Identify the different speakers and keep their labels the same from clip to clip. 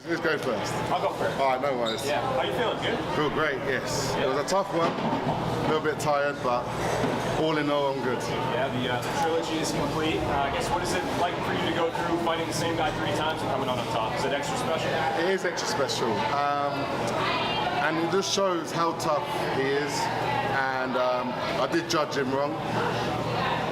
Speaker 1: Who's going first?
Speaker 2: I'll go first.
Speaker 1: All right, no worries.
Speaker 2: Yeah. How you feeling? Good?
Speaker 1: Feel great, yes. It was a tough one, a little bit tired, but all in all, I'm good.
Speaker 2: Yeah, the trilogy is complete. I guess what is it like for you to go through fighting the same guy 3 times and coming on up top? Is it extra special?
Speaker 1: It is extra special. And it just shows how tough he is. And I did judge him wrong.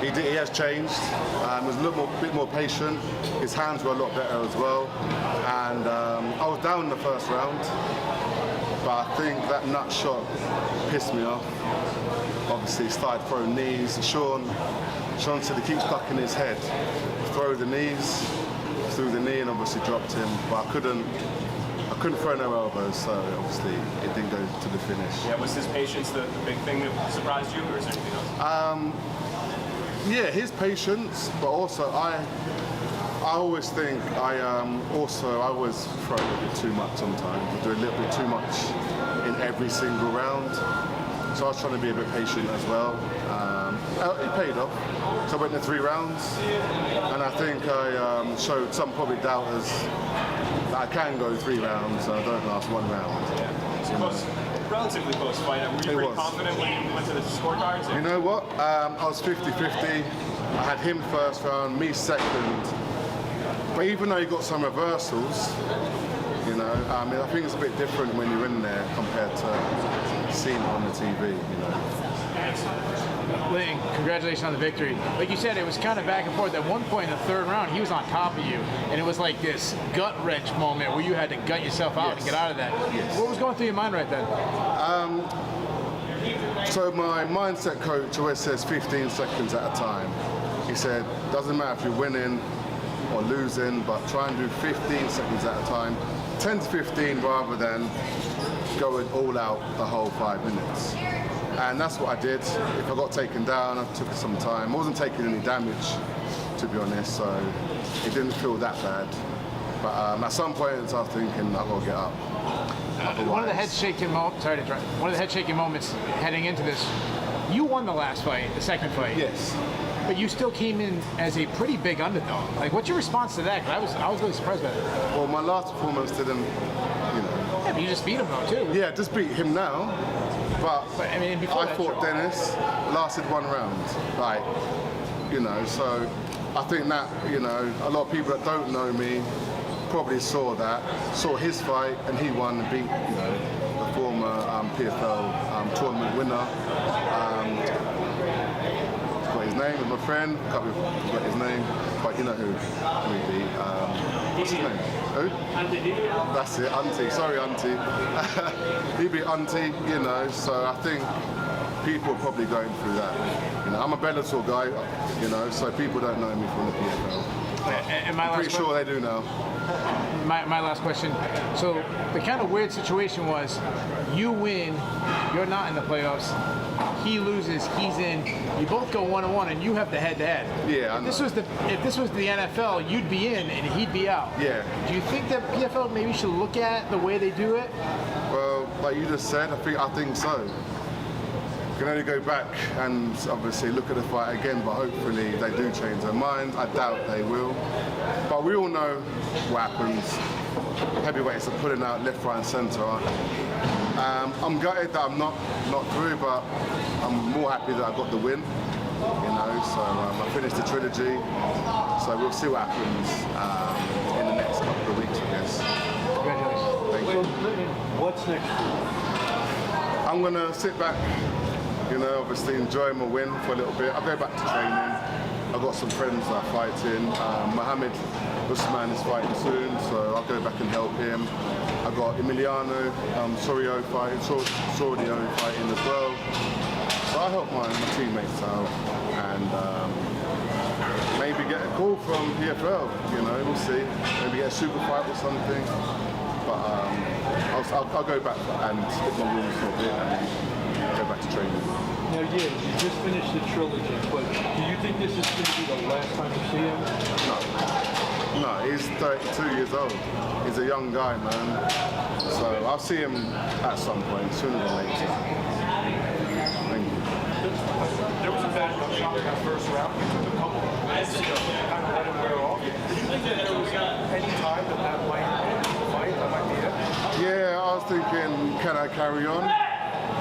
Speaker 1: He has changed. He was a bit more patient. His hands were a lot better as well. And I was down in the first round, but I think that nut shot pissed me off. Obviously, he started throwing knees. Sean said he keeps ducking his head. Throw the knees, threw the knee, and obviously dropped him. But I couldn't throw no elbows, so obviously it didn't go to the finish.
Speaker 2: Yeah, was his patience the big thing that surprised you, or is there anything else?
Speaker 1: Yeah, his patience, but also I always think I always throw a little bit too much sometimes. I do a little bit too much in every single round. So I was trying to be a bit patient as well. It paid off. So I went to 3 rounds, and I think I showed some probably doubters that I can go 3 rounds and I don't last 1 round.
Speaker 2: Yeah. Relatively close fight. Were you pretty confident when you went to the scorecards?
Speaker 1: You know what? I was 50-50. I had him first round, me second. But even though he got some reversals, you know, I think it's a bit different when you're in there compared to seeing it on the TV, you know.
Speaker 3: Linton, congratulations on the victory. Like you said, it was kind of back and forth. At one point in the 3rd round, he was on top of you, and it was like this gut wrench moment where you had to gut yourself out and get out of that.
Speaker 1: Yes.
Speaker 3: What was going through your mind right then?
Speaker 1: So my mindset coach always says 15 seconds at a time. He said, doesn't matter if you're winning or losing, but try and do 15 seconds at a time. 10 to 15 rather than going all out the whole 5 minutes. And that's what I did. If I got taken down, I took some time. I wasn't taking any damage, to be honest, so it didn't feel that bad. But at some point, I was thinking, I've got to get up.
Speaker 3: One of the head-shaking moments. Sorry to interrupt. One of the head-shaking moments heading into this. You won the last fight, the 2nd fight.
Speaker 1: Yes.
Speaker 3: But you still came in as a pretty big underdog. Like, what's your response to that? 'Cause I was really surprised by that.
Speaker 1: Well, my last performance didn't, you know.
Speaker 3: Yeah, but you just beat him though too.
Speaker 1: Yeah, just beat him now. But
Speaker 3: I mean, before
Speaker 1: I fought Dennis, lasted 1 round. Like, you know, so I think that, you know, a lot of people that don't know me probably saw his fight, and he won and beat, you know, the former PFL tournament winner. Got his name, and my friend, can't forget his name, but you know who he beat. What's his name? Who? That's it, Auntie. Sorry, Auntie. He beat Auntie, you know, so I think people are probably going through that. You know, I'm a Bellator guy, you know, so people don't know me from the PFL.
Speaker 3: And
Speaker 1: I'm pretty sure they do now.
Speaker 3: My last question. So the kind of weird situation was, you win, you're not in the playoffs. He loses, he's in. You both go 1-1, and you have the head-to-head.
Speaker 1: Yeah.
Speaker 3: If this was the NFL, you'd be in and he'd be out.
Speaker 1: Yeah.
Speaker 3: Do you think that PFL maybe should look at the way they do it?
Speaker 1: Well, like you just said, I think so. You can only go back and obviously look at the fight again, but hopefully they do change their mind. I doubt they will. But we all know what happens. Heavyweights are pulling out left, right, and centre, aren't they? I'm gutted that I'm not through, but I'm more happy that I got the win. You know, so I finished the trilogy. So we'll see what happens in the next couple of weeks, I guess.
Speaker 3: Congratulations.
Speaker 1: Thank you.
Speaker 4: What's next?
Speaker 1: I'm gonna sit back. You know, obviously enjoy my win for a little bit. I'll go back to training. I've got some friends that are fighting. Mohammed Usman is fighting soon, so I'll go back and help him. I've got Emiliano Sordio fighting as well. So I help my teammates out and maybe get a call from PFL, you know, we'll see. Maybe get a super fight or something. But I'll go back and hit my rules for a bit and go back to training.
Speaker 4: Now, yeah, you just finished the trilogy, but do you think this is going to be the last time you see him?
Speaker 1: No, he's 32 years old. He's a young guy, man. So I'll see him at some point, sooner or later. Thank you.
Speaker 2: There was a bad shot in that first round. You took a couple of minutes to kind of let him wear off. Did you think that there was any time that might fight?
Speaker 1: can I carry on?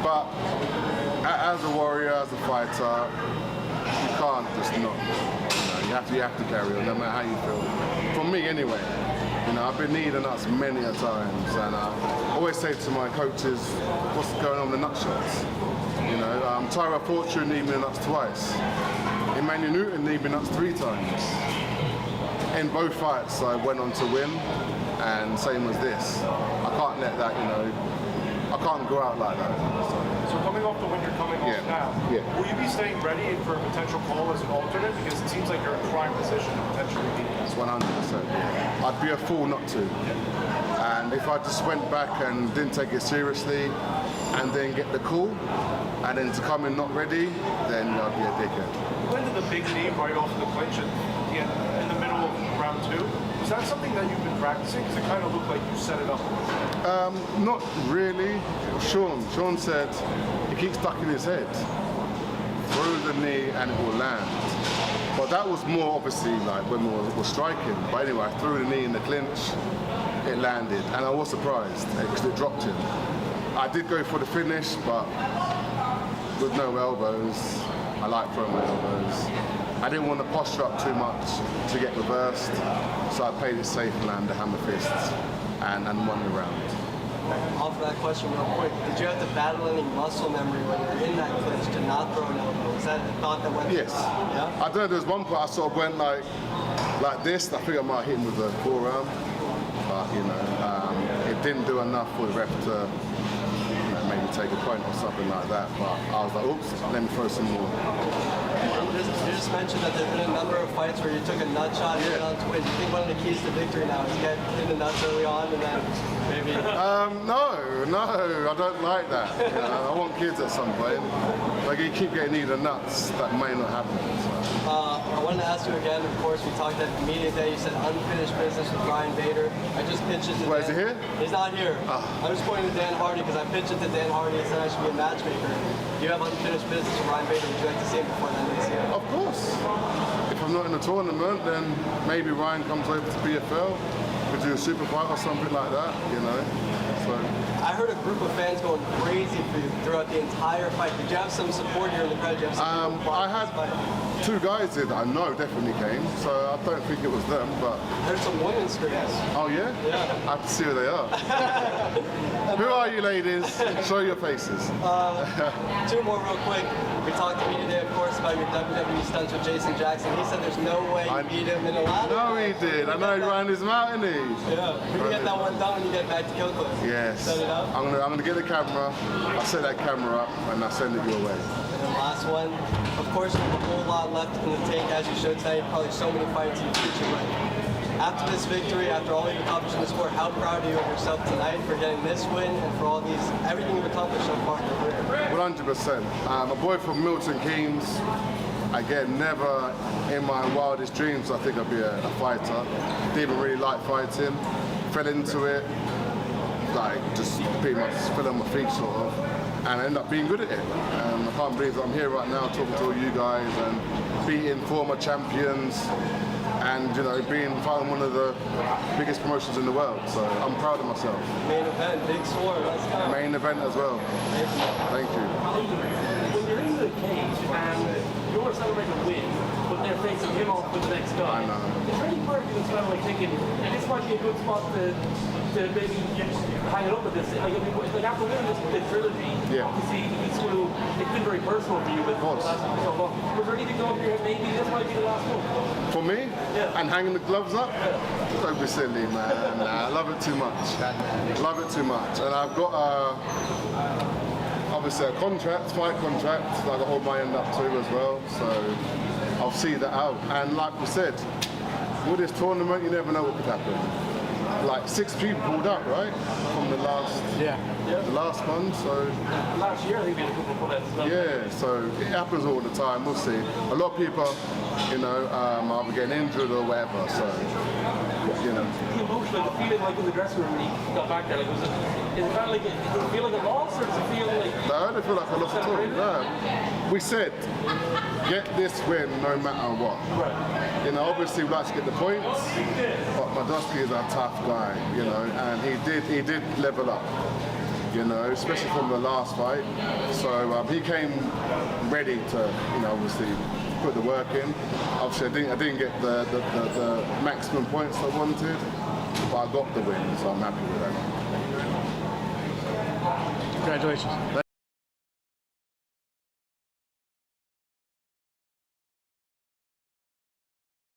Speaker 1: But as a warrior, as a fighter, you can't just not. You have to carry on, no matter how you feel. For me, anyway. I've been kneed the nuts many a times, and I always say to my coaches, what's going on with the nut shots? Tyra Fortune kneed me the nuts twice. Emmanuel Newton kneed me the nuts 3 times. In both fights, I went on to win, and same as this. I can't let that, I can't go out like that.
Speaker 2: So coming off the win you're coming off now, will you be staying ready for a potential call as an alternate? Because it seems like you're in prime position to potentially be.
Speaker 1: It's 100%. I'd be a fool not to. And if I just went back and didn't take it seriously and then get the call and then to come in not ready, then I'd be a dickhead.
Speaker 2: You went to the big knee right off the clinch in the middle of round 2. Is that something that you've been practicing? Because it kind of looked like you set it up.
Speaker 1: Not really. Sean said he keeps ducking his head. Throw the knee and it will land. But that was more obviously like when we were striking. But anyway, I threw the knee in the clinch, it landed, and I was surprised because it dropped him. I did go for the finish, but with no elbows. I like throwing my elbows. I didn't want to posture up too much to get reversed, so I played it safe and landed the hammer fists and won the round.
Speaker 5: Off of that question real quick, did you have to battle any muscle memory when you were in that clinch to not throw an elbow? Was that a thought that went
Speaker 1: Yes.
Speaker 5: Yeah?
Speaker 1: I don't know, there was one point I sort of went like this, I think I might hit him with a forearm, but it didn't do enough for the ref to maybe take a point or something like that, but I was like, oops, let me throw some more.
Speaker 5: You just mentioned that there have been a number of fights where you took a nut shot and went on to win. Do you think one of the keys to victory now is get in the nuts early on and then maybe...
Speaker 1: No, I don't like that. I want kids at some point. Like you keep getting either nuts, that may not happen. So.
Speaker 5: I wanted to ask you again, of course, we talked at the media day, you said unfinished business with Ryan Bader. I just pitched it to
Speaker 1: Where is he here?
Speaker 5: He's not here. I was pointing to Dan Hardy because I pitched it to Dan Hardy and said I should be a matchmaker. Do you have unfinished business with Ryan Bader? Would you like to see him before the end of this year?
Speaker 1: Of course. If I'm not in the tournament, then maybe Ryan comes over to PFL. We do a super fight or something like that, So.
Speaker 5: I heard a group of fans going crazy for you throughout the entire fight. Did you have some support here in the crowd? Did you have some
Speaker 1: I had 2 guys here that I know definitely came, so I don't think it was them, but...
Speaker 5: There's some women screams.
Speaker 1: Oh yeah?
Speaker 5: Yeah.
Speaker 1: I have to see who they are. Who are you ladies? Show your faces.
Speaker 5: 2 more real quick. We talked to me today, of course, about your WWE stunts with Jason Jackson. He said there's no way you beat him in a ladder.
Speaker 1: No, he did. I know he ran his mountain knees.
Speaker 5: Yeah. You can get that one done when you get back to Kill Cliff.
Speaker 1: Yes.
Speaker 5: Set it up.
Speaker 1: I'm gonna get the camera. I'll set that camera up and I'll send it your way.
Speaker 5: And then last one. Of course, you have a whole lot left in the tank, as you showed tonight. Probably so many fights in the future, but after this victory, after all you've accomplished in the sport, how proud are you of yourself tonight for getting this win and for all everything you've accomplished so far in your career?
Speaker 1: 100%. A boy from Milton Keynes. Again, never in my wildest dreams I think I'd be a fighter. Didn't really like fighting. Fell into it, like just pretty much fell on my feet sort of, and I ended up being good at it. I can't believe that I'm here right now talking to all you guys and beating former champions and fighting one of the biggest promotions in the world. So I'm proud of myself.
Speaker 5: Main event, big score, let's go.
Speaker 1: Main event as well. Thank you.
Speaker 6: When you're in the cage and you want to celebrate a win, but they're facing him off with the next guy,
Speaker 1: I know.
Speaker 6: is there any part of you that's kind of like thinking, this might be a good spot to maybe just hang it up with this? Like after winning this trilogy, obviously it's been very personal for you with the last one so long. Was there anything going through your head, maybe this might be the last one?
Speaker 1: For me?
Speaker 6: Yeah.
Speaker 1: And hanging the gloves up? Don't be silly, man. Nah, I love it too much. Love it too much. And I've got obviously a fight contract, that I hold my end up to as well. So I'll see that out. And like we said, with this tournament, you never know what could happen. Like 6 people pulled out, right? From the last the last one, so...
Speaker 6: Last year, I think we had a couple of pull-outs as well.
Speaker 1: Yeah, so it happens all the time, we'll see. A lot of people, are getting injured or whatever, so,
Speaker 6: The emotion, the feeling like in the dressing room when you got back there, like, is it kind of like, does it feel like a loss, or does it feel like...
Speaker 1: No, I don't feel like I lost at all, no. We said, get this win no matter what.
Speaker 6: Right.
Speaker 1: Obviously we'd like to get the points, but Moldavsky is a tough guy, and he did level up. you know, especially from the last fight. So he came ready to, you know, obviously put the work in. Obviously, I didn't get the maximum points I wanted, but I got the win, so I'm happy with that.
Speaker 3: Congratulations.